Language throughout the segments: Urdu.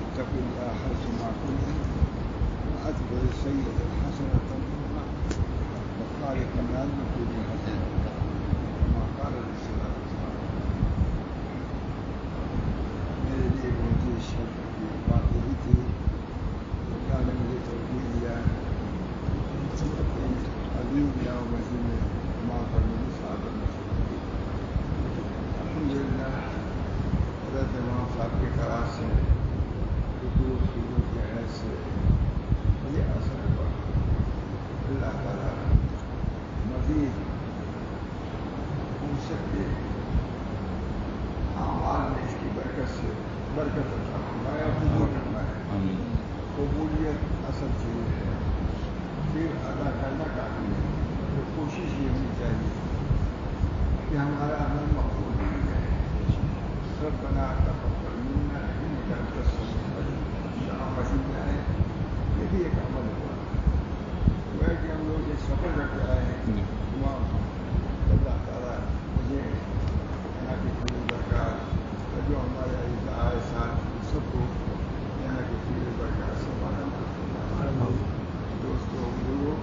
اتقوا الله حيثما كنتم وأتبعوا السيئة الحسنة تمحها وخالق الناس بكل حسنة كما قال عليه الصلاة والسلام. میرے لیے بہت ہی شک کی بات یہی تھی اللہ نے مجھے توفیق دیا عظیم یا مسیح میں ماں پر مجھے سعادت نصیب کی. الحمدللہ حضرت امام صاحب کے قرار سے رکوع سجود کے حیث سے مجھے اثر ہوا. اللہ تعالیٰ مزید ان سب کے اعمال میں اس کی برکت سے برکت عطا فرمائے. قبول فرمائے. قبولیت اصل چیز ہے، پھر ادا کرنا کافی ہے. تو کوشش یہ ہونی چاہیے کہ ہمارا عمل مقبول ہو جائے. ربنا تقبل منا انك انت السميع العليم. یہاں مسجد میں آئے یہ بھی ایک عمل ہوا. وہ ہے کہ ہم لوگ یہ سفر کر کے آئے ہیں تمام. اللہ تعالیٰ مجھے یہاں کی پوری برکات جو ہمارے عزیز آئے ساتھ سب کو یہاں کی پوری برکات سے مانا. دوستوں بزرگوں،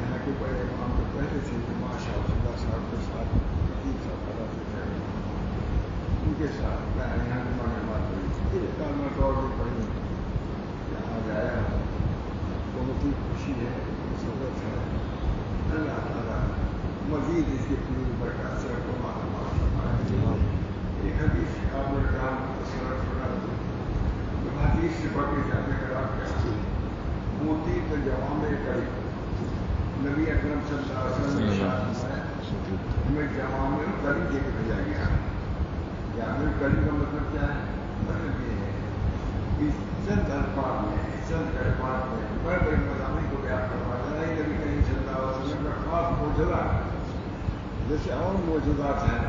یہاں کے بڑے امام تو پہلے سے ماشاء اللہ صاحب کے ساتھ عقید صاحب پیدا سے گئے ان کے ساتھ میں یہاں کی معلومات ہوئی. پھر کالمہ طور بھی پڑھی یہاں آیا ہوں. بہت ہی خوشی ہے، مسرت ہے. اللہ تعالیٰ مزید اس کی پوری برکات سے کو معلومات فرمائے. ایک حدیث قابل کام تصور کرا دوں جو حدیث سے بڑھ کے جانے کا آپ کیا موتی تو جوامع کری. نبی اکرم صلی اللہ علیہ وسلم نے ہمیں جوامع کری دے کے بھیجا گیا. جامع کری کا مطلب کیا ہے؟ مطلب یہ ہے کہ چند الفاظ میں چند الفاظ میں بڑے بڑے مضامین کو بیان کروایا ہے. نبی کریم صلی اللہ علیہ وسلم کا خاص معجزہ جیسے اور معجزات ہیں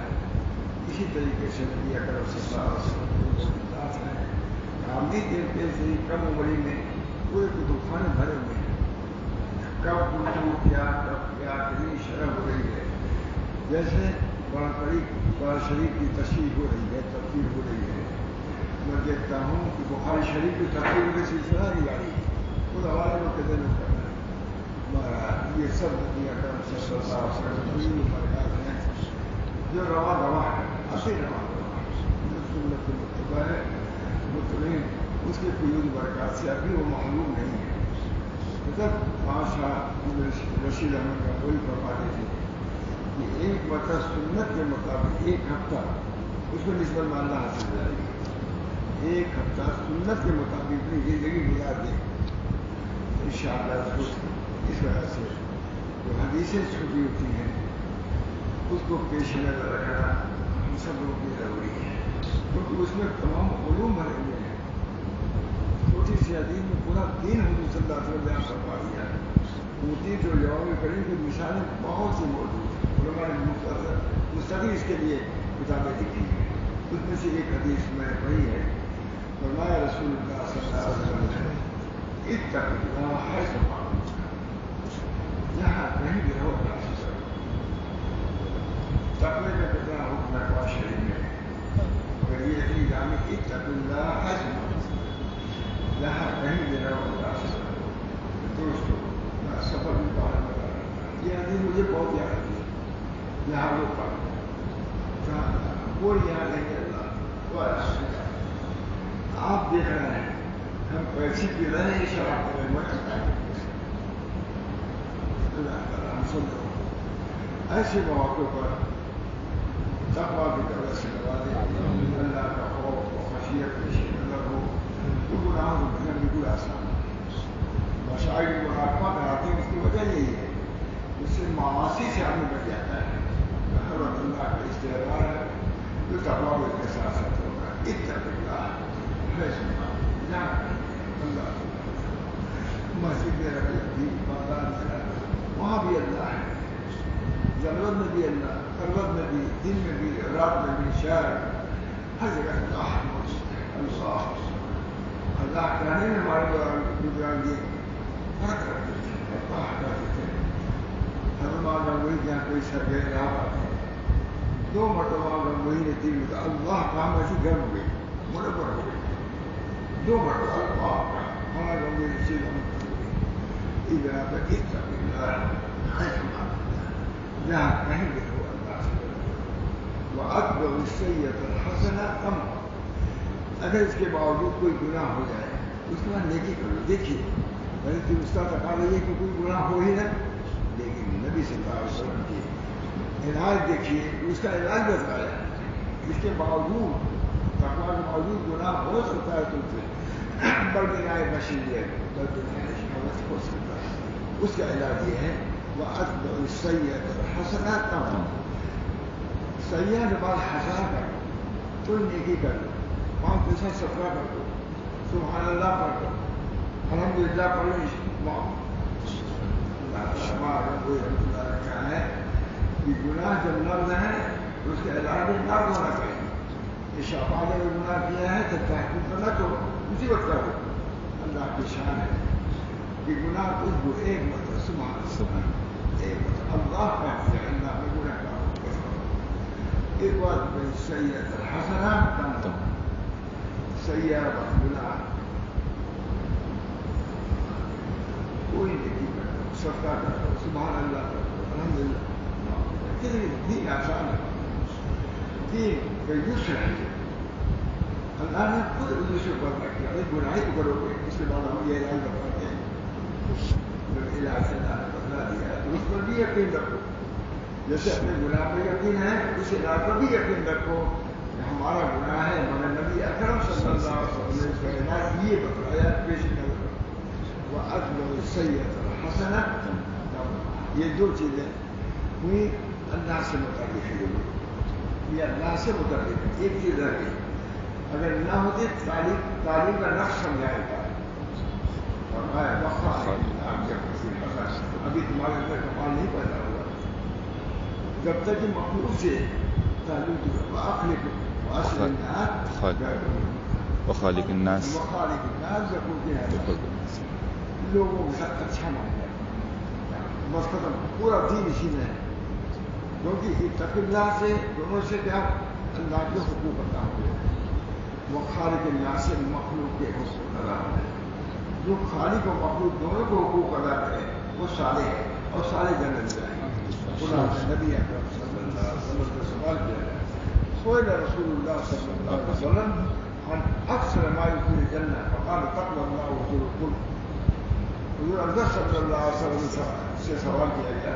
اسی طریقے سے نبی اکرم صلی اللہ علیہ وسلم کے معجزات ہیں. عامی دیکھتے سے کم عمری میں پورے کتبخانے بھرے ہوئے ہیں. کب اردو کیا کب کیا کتنی شرح ہو رہی ہے. جیسے قرآن شریف کی تشریح ہو رہی ہے، تفسیر ہو رہی ہے. میں دیکھتا ہوں کہ بخاری شریف کی تفسیر کا سلسلہ نہیں جاری خود حوالے میں کتنے لوگ کر رہے ہیں. یہ سب نبی اکرم صلی اللہ علیہ وسلم برکات ہیں جو رواں رواں ہے. اصل رواں رواں سنت متبع ہے مطمئن اس کے قیود برکات سے ابھی وہ معلوم نہیں ہے. مطلب بادشاہ رشید احمد کا کوئی فرماتے تھے کہ ایک مرتبہ سنت کے مطابق ایک ہفتہ اس میں نسبت ماننا حاصل ہو جائے گی. ایک ہفتہ سنت کے مطابق اپنی زندگی گزار دیں ان شاء اللہ. اس وجہ سے جو حدیثیں چھوٹی ہوتی ہیں اس کو پیش نظر رکھنا ہم سب لوگوں کی ضروری ہے کیونکہ اس میں تمام علوم بھرے ہوئے ہیں. چھوٹی سی حدیث میں پورا دین حضور صلی اللہ علیہ وسلم بیان کروا دیا ہے. موتی جو جواب کریم کی مثالیں بہت سی موجود ہیں. علماء نے مستقل اس کے لیے کتابیں لکھی ہیں. اس میں سے ایک حدیث میں پڑھی ہے فرمایا رسول اللہ صلی اللہ علیہ وسلم نے اتق اللہ حیث ما کنت. جہاں کہیں بھی رہو اللہ سے ڈرو. تقوی کا کتنا حکم ہے قرآن شریف میں مگر یہ نہیں جانے اتق اللہ حیث ما کنت. جہاں کہیں بھی رہو اللہ سے ڈرو. دوستو میں سفر بھی باہر بتا رہا تھا. یہ حدیث مجھے بہت یاد آتی ہے. یہاں وہ پڑھ وہ یہاں نہیں اللہ وہ اللہ. آپ دیکھ رہے ہیں ہم پیسے پی رہے ہیں شراب پی رہے ہیں. اللہ تعالیٰ ہم سب لوگ ایسے مواقع پر تقویٰ کی طرح سے لگا دیں. اللہ کا خوف و خشیت پیش نظر ہو تو گناہوں کو بھرنا بالکل آسان ہے. مشاعر مراقبہ کراتے ہیں اس کی وجہ یہی ہے اس سے معاشی سے آدمی بچ جاتا ہے. ہر وقت اللہ کا استعمال ہے تو تقویٰ کو کے ساتھ ساتھ ہوگا. اتق اللہ مسجد میں رکھ بھی بازار میں رکھ وہاں بھی اللہ ہے. جنگل میں بھی اللہ، خلوت میں بھی، دن میں بھی، رات میں بھی، شہر ہر جگہ اللہ موجود ہے. اللہ اللہ کہنے میں ہمارے گزران یہ فرق رکھتے تھے. اللہ کہتے تھے ہر وہی جہاں کوئی سرگے رہا ہے 2 مرتبہ وہی نے 3 مرتبہ اللہ کام ایسی گھر ہو گئی بڑے بڑے ہو گئی. دو مرتبہ اللہ کا ہمارا لوگوں کی چیز ہم ادھر پر اتق اللہ حکمہ جہاں کہیں گے وہ اللہ سے وَأَتْبَعُ السَّيِّئَةَ الْحَسَنَةَ تَمْحُهَا اگر اس کے باوجود کوئی گناہ ہو جائے اس کے بعد نیکی کرو. دیکھیے میں نے استاد کہا رہی ہے کہ کوئی گناہ ہو ہی نہ, لیکن نبی صلی اللہ علیہ وسلم کی علاج دیکھیے, اس کا علاج بتایا. اس کے باوجود تقویٰ کے باوجود گناہ ہو سکتا ہے تم سے بلکہ بشریت بلکہ ہو سکتا ہے. اس کا علاج یہ ہے وَأَتْبَعُ السَّيِّئَةَ الْحَسَنَةَ تَمْحُهَا. سیاح کے بعد حسنا کر دو, کوئی نیکی کر دو, 5 پیسہ صدقہ کر دو, سبحان اللہ پڑھ دو, الحمدللہ پڑھ لو. اللہ رکھا ہے کہ گناہ جب نرد ہے تو اس کے علاج میں نرد ہونا چاہیے. یہ شہباد نے گناہ کیا ہے تو تحقیق نہ کرو, اسی وقت کرو. اللہ کی شان ہے کہ گناہ کچھ کو ایک مطلب سبحان ایک مطلب اللہ کا ہے, اللہ میں گناہ کا ایک بات سیئۃ الحسنہ تمحوها. سیئہ گناہ کوئی نیکی کرو, صدقہ کرو, سبحان اللہ کرو, الحمدللہ. دین آسان ہے, دین کا یسر ہے. اللہ نے خود یسر پر رکھا ہے. گناہ ہی کرو گے اس کے بعد ہم یہ علاج بتاتے ہیں, علاج سے اللہ نے بتلا دیا تو اس پر بھی یقین رکھو. جیسے اپنے گناہ پر یقین ہے اس علاج پر بھی یقین رکھو کہ ہمارا گناہ ہے. ہمارے نبی اکرم صلی اللہ علیہ وسلم نے اس کا علاج یہ بتلایا پیش نظر. وَأَتْبَعُ السَّيِّئَةَ الْحَسَنَةَ. یہ دو چیزیں ہوئی اللہ سے متعلق ہے. یہ اللہ سے متعلق ہے. ایک چیز رہ گئی, اگر نہ ہوتی تعلیم کا نقش سمجھایا گا. ابھی تمہارے اندر کمال نہیں پیدا ہوا جب تک کہ مخلوق سے تعلق وخالق الناس لوگوں کے ساتھ اچھا مان جائے. بس ختم, پورا دین اسی میں ہے. کیونکہ اتق اللہ سے دونوں سے کیا اللہ کے حقوق ادا ہوئے. وخالق الناس سے مخلوق کے حقوق ادا ہوئے. جو خالق و مخلوق دونوں کو حقوق ادا کرے وہ صالح ہے اور صالح جنت جائیں گے. نبی اکرم صلی اللہ علیہ وسلم سے سوال کیا ہے, سئل رسول اللہ صلی اللہ علیہ وسلم عن اکثر ما يدخل الجنہ فقال تقوى اللہ وحسن الخلق. حضور اقدس صلی اللہ علیہ وسلم سے سوال کیا گیا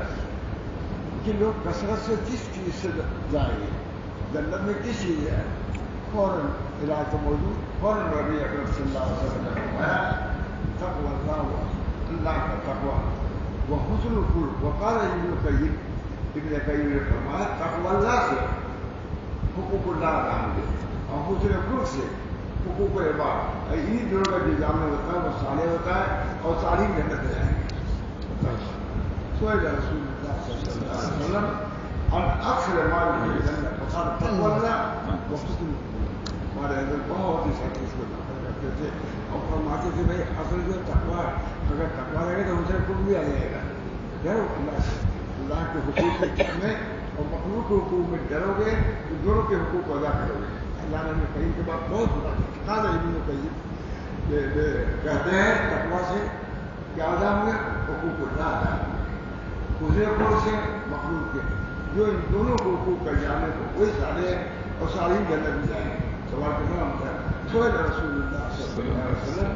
کہ لوگ کثرت سے کس چیز سے جائیں گے, جنت میں کس چیز ہے؟ فوراً علاج کا موضوع فوراً نبی اکرم صلی اللہ علیہ وسلم نے فرمایا تقوى اللہ, اللہ کا تقویٰ, وحسن الخلق. وقال ابن قیم نے فرمایا تقوی اللہ سے حقوق اللہ ادا ہوں گے اور حسن خلق سے حقوق عباد. انہیں دونوں کا نظام میں ہوتا ہے وہ صالح ہوتا ہے اور صالح جنت میں جائیں گے. سئل رسول اللہ صلی اللہ علیہ وسلم عن اکثر ما يدخل الجنہ فقال تقوی اللہ وحسن الخلق. ہمارے اندر بہت ہی سب اس کو داخل کرتے تھے اور فرماتے تھے بھائی اصل جو تقویٰ اگر تقویٰ رہے گا تو حسن خلق بھی آ جائے گا. ڈرو اللہ سے, اللہ کے حقوق میں اور مخلوق کے حقوق میں ڈرو گے تو دونوں کے حقوق کو ادا کرو گے. اللہ نے کہیں کے بعد بہت بتا دیا. ابن قیم کہتے ہیں تقویٰ سے کیا ادا ہوئے, حقوق اللہ ادا ہوئے. حسن خلق سے مخلوق کے, جو ان دونوں کو حقوق کر جانے کو کوئی سارے اور ساری جنت میں جائیں گے. سوال کرنا ہوتا ہے سئل رسول اللہ صلی اللہ علیہ وسلم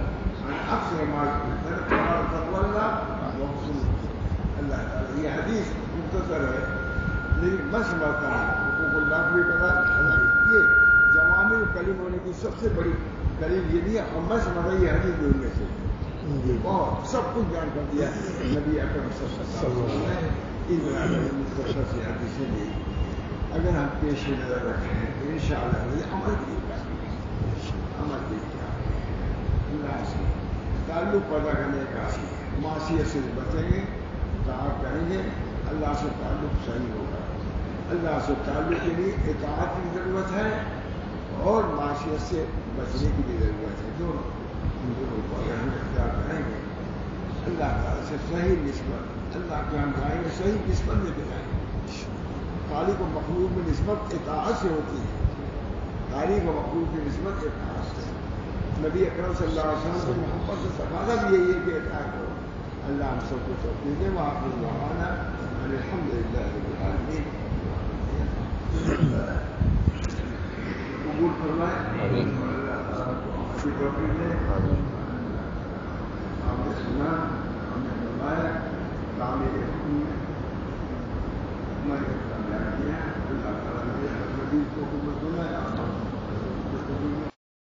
اکثر ما تقوی اللہ وحسن اللہ تعالیٰ. یہ حدیث مختصر ہے لیکن میں سمجھتا ہوں حقوق اللہ کو بھی پتا. یہ جوامع کلیم ہونے کی سب سے بڑی دلیل یہ نہیں, اور میں سمجھتا یہ حدیث ان میں سے بہت سب کچھ بیان کر دیا نبی اکرم صلی اللہ علیہ وسلم نے. اس بنا کر مختصر سے حدیثیں دی اگر ہم پیش نظر رکھیں تو انشاءاللہ عمل کی اللہ سے تعلق پیدا کرنے کا معصیت سے بچیں گے, اطاعت کریں گے, اللہ سے تعلق صحیح ہوگا. اللہ سے تعلق کے لیے اطاعت کی ضرورت ہے اور معصیت سے بچنے کی بھی ضرورت ہے. دونوں کو اگر ہم اختیار کریں گے اللہ تعالیٰ سے صحیح نسبت, اللہ کے ہم جائیں گے صحیح نسبت لے کے جائیں گے. خالق و مخلوق میں نسبت اطاعت سے ہوتی ہے, خالق و مخلوق کی نسبت اطاعت سے. نبی اکرم صلی اللہ علیہ وسلم کو محبت سے تقاضا بھی یہی ہے کہ ایسا کرو اللہ ہم سب کو توفیق دے، وہاں پر